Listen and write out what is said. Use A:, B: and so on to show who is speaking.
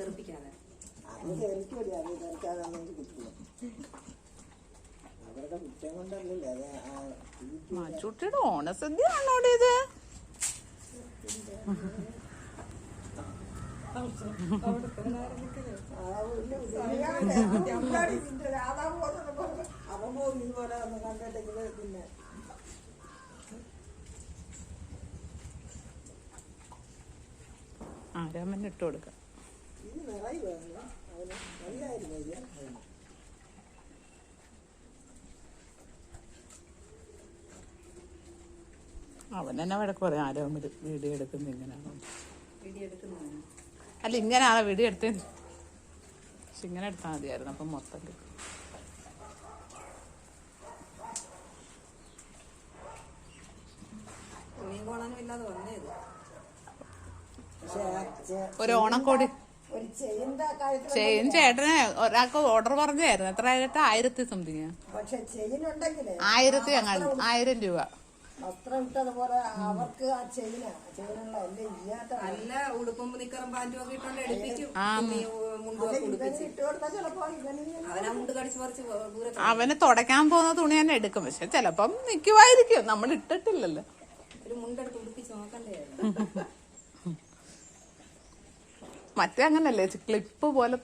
A: തെറിപ്പിക്കാതെ.
B: അത് തെറിക്കൂല, അത് തെറിക്കാതെ കിട്ടുള്ളൂ. അവരുടെ കുറ്റം കൊണ്ടല്ലല്ലേ അത്.
C: മാച്ചൂട്ടിയുടെ ഓണസദ്യ ആണോടെ ഇത്? രാമൻ ഇട്ട് കൊടുക്കാം. അവൻ തന്നെ വഴക്ക് പറയാം, ആരോമൽ വീഡിയോ എടുക്കുന്നത് ഇങ്ങനെയാണോ? അല്ല, ഇങ്ങനെയാണോ വീഡിയോ എടുത്തത്? പക്ഷെ ഇങ്ങനെ എടുത്താൽ മതിയായിരുന്നു, അപ്പം മൊത്തം കിട്ടും. ഒരു ഓണക്കോടി ചെയിൻ ചേട്ടന് ഒരാൾക്ക് ഓർഡർ പറഞ്ഞായിരുന്നു. എത്ര ആയിട്ട്? 1000 സംതിങ്. 1000 രൂപ.
A: നല്ല ഉടുപ്പും നിക്കറും പാൻറ്റും ഒക്കെ ഇട്ടോണ്ട് എടുപ്പിക്കും.
C: അവന് തുടയ്ക്കാൻ പോകുന്ന തുണി തന്നെ എടുക്കും. പക്ഷെ ചിലപ്പം നിക്കുവായിരിക്കും, നമ്മൾ ഇട്ടിട്ടില്ലല്ലോ.
A: ഒരു മുണ്ടെടുത്ത് ഉടുപ്പിച്ച് നോക്കണ്ടേ?
C: മറ്റേ അങ്ങനല്ലേ, ക്ലിപ്പ് പോലെ